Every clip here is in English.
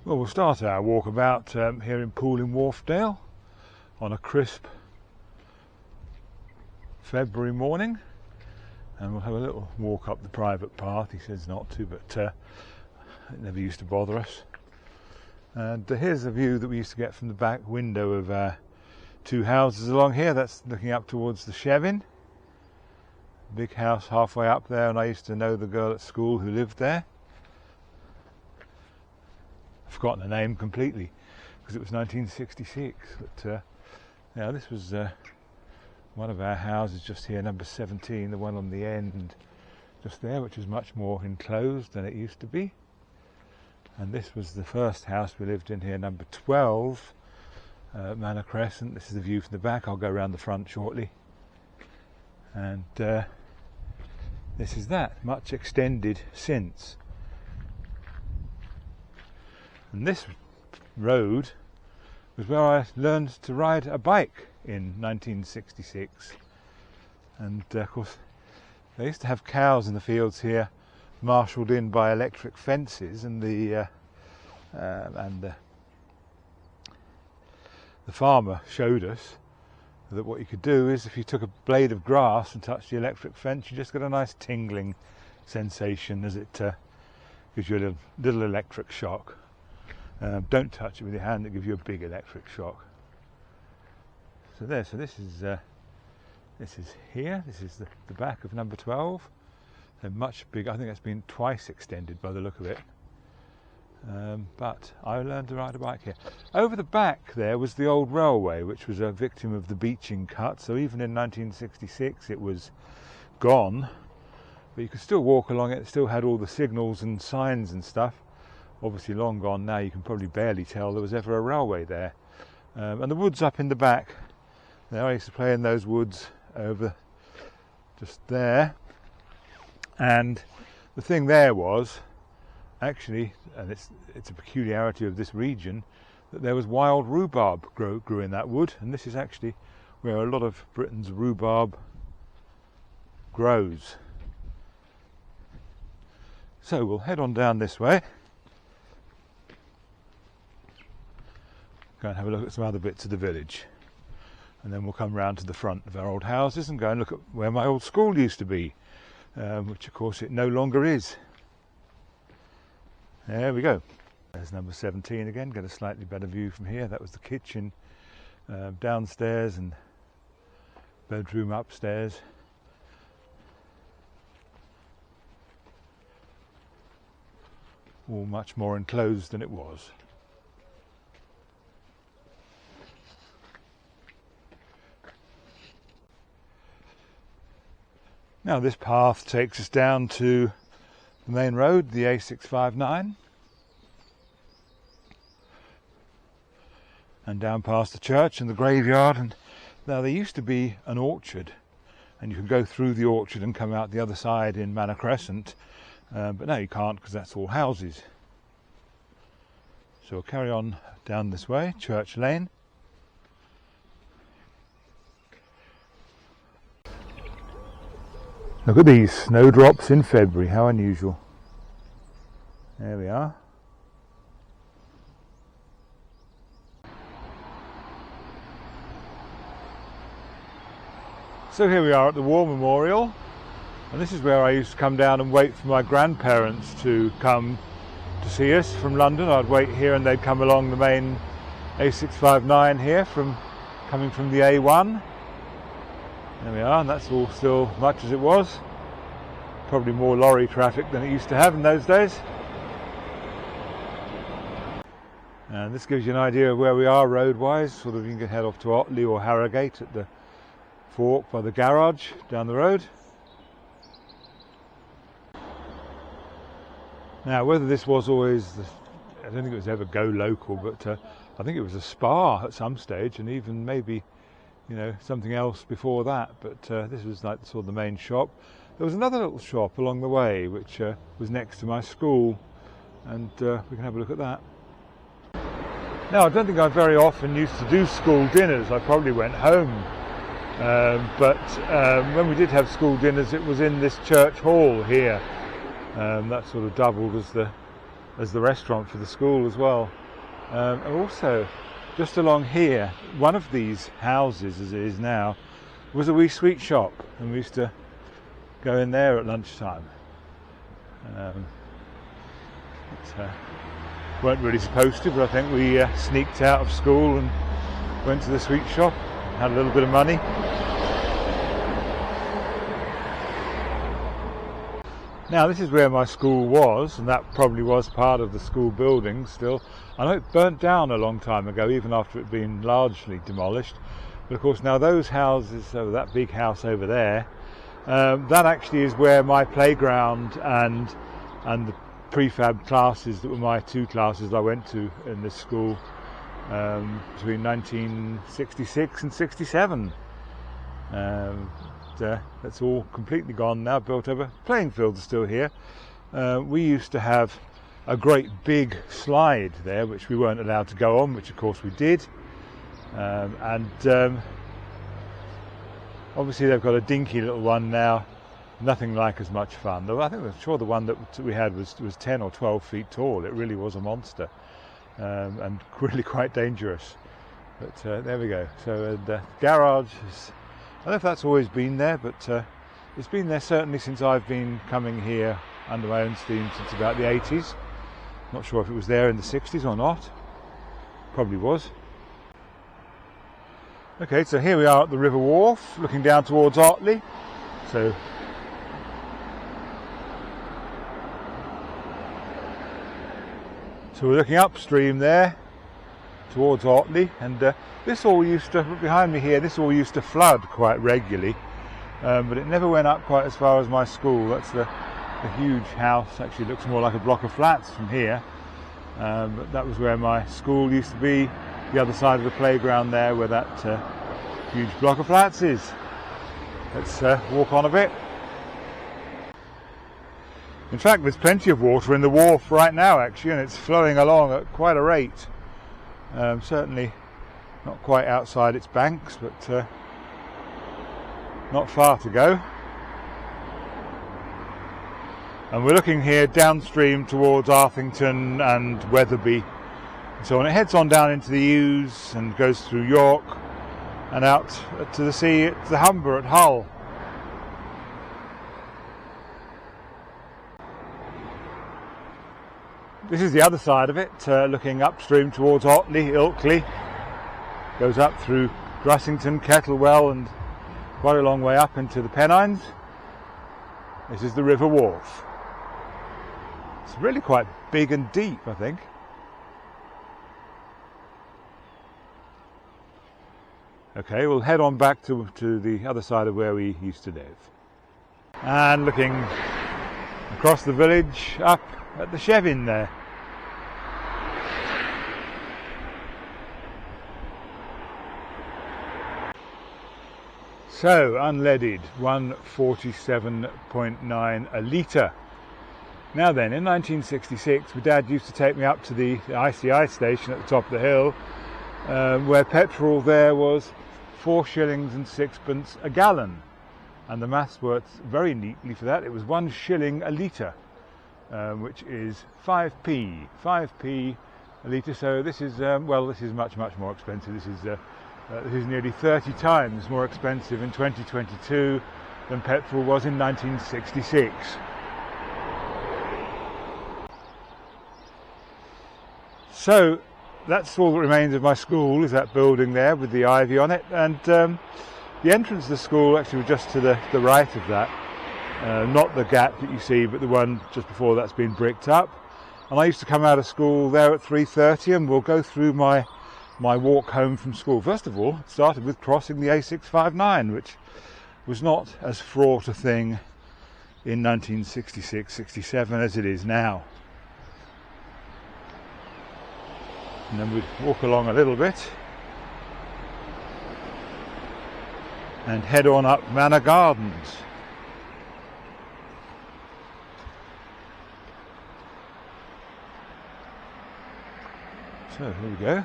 Well, we'll start our walkabout here in Pool-in-Wharfedale on a crisp February morning, and we'll have a little walk up the private path. He says not to, but it never used to bother us. And here's a view that we used to get from the back window of our two houses along here. That's looking up towards the Chevin. Big house halfway up there, and I used to know the girl at school who lived there. I've forgotten the name completely because it was 1966, but yeah, this was one of our houses just here, number 17, the one on the end just there, which is much more enclosed than it used to be. And this was the first house we lived in here, number 12, Manor Crescent. This is the view from the back. I'll go around the front shortly. And this is that, much extended since. And this road was where I learned to ride a bike in 1966. And of course, they used to have cows in the fields here, marshalled in by electric fences, and the farmer showed us that what you could do is, if you took a blade of grass and touched the electric fence, you just got a nice tingling sensation as it gives you a little electric shock. Don't touch it with your hand; it gives you a big electric shock. So there. So this is here. This is the back of number 12. They're much bigger. I think it's been twice extended by the look of it. But I learned to ride a bike here. Over the back there was the old railway, which was a victim of the beaching cut. So even in 1966, it was gone, but you could still walk along it. It still had all the signals and signs and stuff. Obviously long gone now. You can probably barely tell there was ever a railway there. And the woods up in the back there, I used to play in those woods over just there. And the thing there was actually, and it's a peculiarity of this region, that there was wild rhubarb grew in that wood, and this is actually where a lot of Britain's rhubarb grows. So we'll head on down this way. Go and have a look at some other bits of the village, and then we'll come round to the front of our old houses and go and look at where my old school used to be, which of course it no longer is. There we go. There's number 17 again. Get a slightly better view from here. That was the kitchen downstairs and bedroom upstairs. All much more enclosed than it was. Now this path takes us down to the main road, the A659, and down past the church and the graveyard. And now there used to be an orchard, and you could go through the orchard and come out the other side in Manor Crescent, but now you can't because that's all houses. So we'll carry on down this way, Church Lane. Look at these snowdrops in February, how unusual. There we are. So here we are at the War Memorial, and this is where I used to come down and wait for my grandparents to come to see us from London. I'd wait here and they'd come along the main A659 here, coming from the A1. There we are, and that's all still much as it was. Probably more lorry traffic than it used to have in those days. And this gives you an idea of where we are road-wise. Sort of, you can head off to Otley or Harrogate at the fork by the garage down the road. Now, whether this was always, I don't think it was ever go local, but I think it was a spa at some stage, and even maybe, you know, something else before that, but this was like sort of the main shop. There was another little shop along the way which was next to my school, and we can have a look at that. Now, I don't think I very often used to do school dinners. I probably went home, but when we did have school dinners, it was in this church hall here. That sort of doubled as the as the restaurant for the school as well. And also, just along here, one of these houses, as it is now, was a wee sweet shop, and we used to go in there at lunchtime. Weren't really supposed to, but I think we sneaked out of school and went to the sweet shop, had a little bit of money. Now this is where my school was, and that probably was part of the school building still. I know it burnt down a long time ago, even after it had been largely demolished. But of course now those houses, so that big house over there, that actually is where my playground and the prefab classes that were my two classes I went to in this school between 1966 and 67. That's all completely gone now, built over. Playing fields are still here. We used to have a great big slide there which we weren't allowed to go on, which of course we did, and obviously they've got a dinky little one now, nothing like as much fun, though I'm sure the one that we had was 10 or 12 feet tall. It really was a monster, and really quite dangerous, but there we go. So the garage is, I don't know if that's always been there, but it's been there certainly since I've been coming here under my own steam since about the 80s. Not sure if it was there in the 60s or not. Probably was. Okay, so here we are at the River Wharf, looking down towards Otley. So we're looking upstream there towards Otley, and this all used to, behind me here, this all used to flood quite regularly, but it never went up quite as far as my school. That's the huge house, actually looks more like a block of flats from here, but that was where my school used to be, the other side of the playground there where that huge block of flats is. Let's walk on a bit. In fact, there's plenty of water in the wharf right now actually, and it's flowing along at quite a rate. Certainly not quite outside its banks, but not far to go. And we're looking here downstream towards Arthington and Wetherby. So it heads on down into the Ouse and goes through York and out to the sea at the Humber at Hull. This is the other side of it, looking upstream towards Otley, Ilkley. Goes up through Grussington, Kettlewell, and quite a long way up into the Pennines. This is the River Wharf. It's really quite big and deep, I think. Okay, we'll head on back to the other side of where we used to live. And looking across the village up at the Chevin there. So, unleaded, 147.9 a litre. Now then, in 1966, my dad used to take me up to the ICI station at the top of the hill, where petrol there was 4 shillings and 6pence a gallon. And the maths works very neatly for that. It was 1 shilling a litre, which is 5p a litre. So this is, well, this is much more expensive. This is nearly 30 times more expensive in 2022 than petrol was in 1966. So that's all that remains of my school, is that building there with the ivy on it, and the entrance of the school actually was just to the right of that, not the gap that you see, but the one just before that's been bricked up. And I used to come out of school there at 3:30, and we'll go through my walk home from school. First of all, it started with crossing the A659, which was not as fraught a thing in 1966-67 as it is now. And then we'd walk along a little bit and head on up Manor Gardens. So here we go.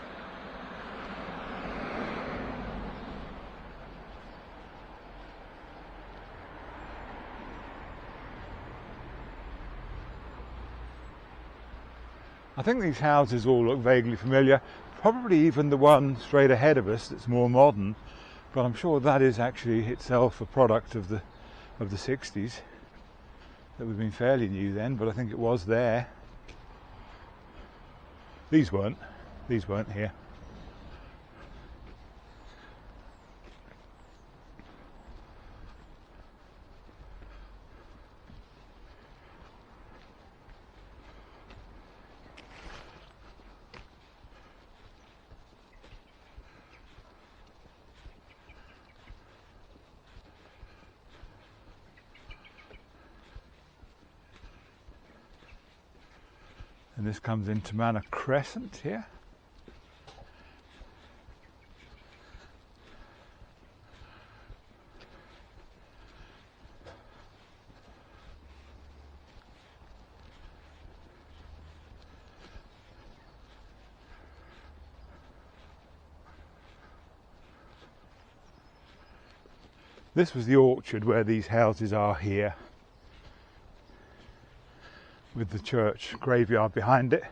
I think these houses all look vaguely familiar, probably even the one straight ahead of us that's more modern, but I'm sure that is actually itself a product of the 60s. That would have been fairly new then, but I think it was there. These weren't here. And this comes into Manor Crescent here. This was the orchard where these houses are here, with the church graveyard behind it.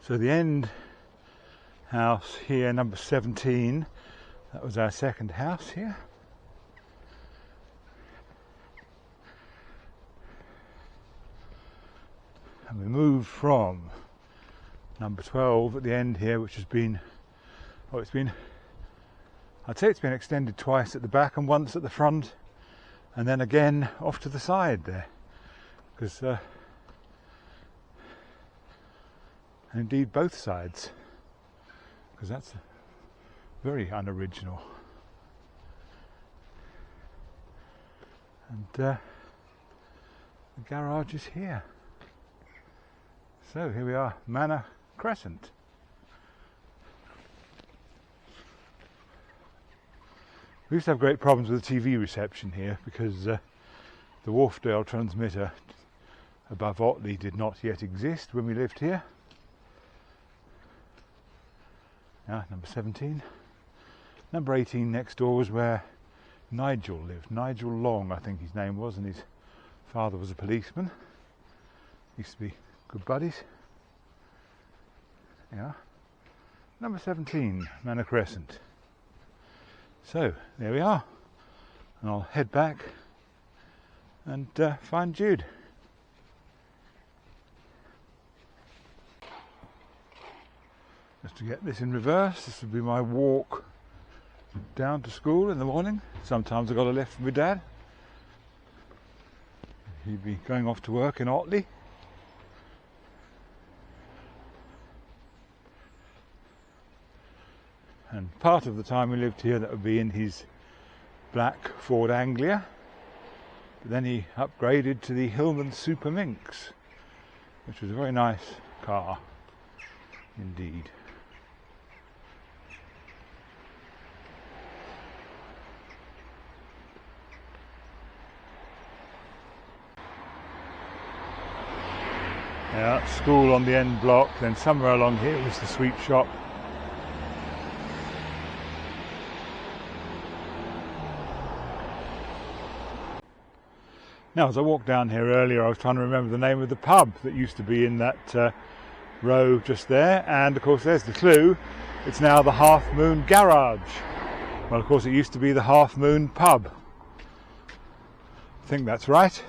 So the end house here, number 17, that was our second house here. And we moved from number 12 at the end here, which has been, I'd say it's been extended twice at the back and once at the front, and then again off to the side there, because indeed both sides, because that's very unoriginal. And the garage is here. So here we are, Manor Crescent. We used to have great problems with the TV reception here because the Wharfedale transmitter above Otley did not yet exist when we lived here. Number 17. Number 18 next door was where Nigel lived. Nigel Long, I think his name was, and his father was a policeman. Used to be good buddies. Yeah. Number 17, Manor Crescent. So, there we are. And I'll head back and find Jude. Just to get this in reverse, this would be my walk down to school in the morning. Sometimes I got a lift from my dad. He'd be going off to work in Otley. And part of the time we lived here, that would be in his black Ford Anglia. But then he upgraded to the Hillman Super Minx, which was a very nice car indeed. Yeah, school on the end block, then somewhere along here was the sweet shop. Now, as I walked down here earlier, I was trying to remember the name of the pub that used to be in that row just there, and of course there's the clue. It's now the Half Moon Garage. Well, of course it used to be the Half Moon Pub. I think that's right.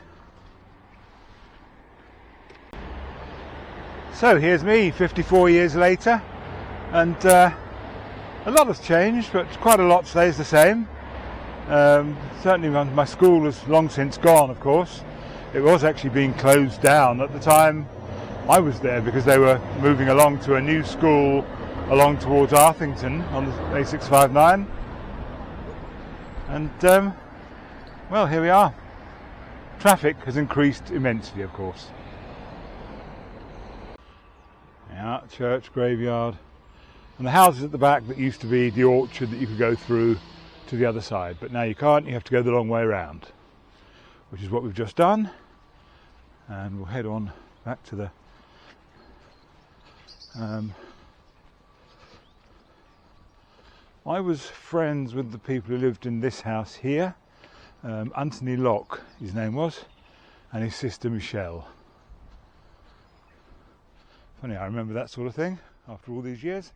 So here's me 54 years later, and a lot has changed, but quite a lot stays the same. Certainly my school is long since gone, of course. It was actually being closed down at the time I was there, because they were moving along to a new school along towards Arthington on the A659. And well, here we are. Traffic has increased immensely, of course. Yeah, church, graveyard, And the houses at the back that used to be the orchard that you could go through to the other side, but now you can't, you have to go the long way around, which is what we've just done. And we'll head on back to the I was friends with the people who lived in this house here. Anthony Locke, his name was, and his sister Michelle. Funny, I remember that sort of thing after all these years.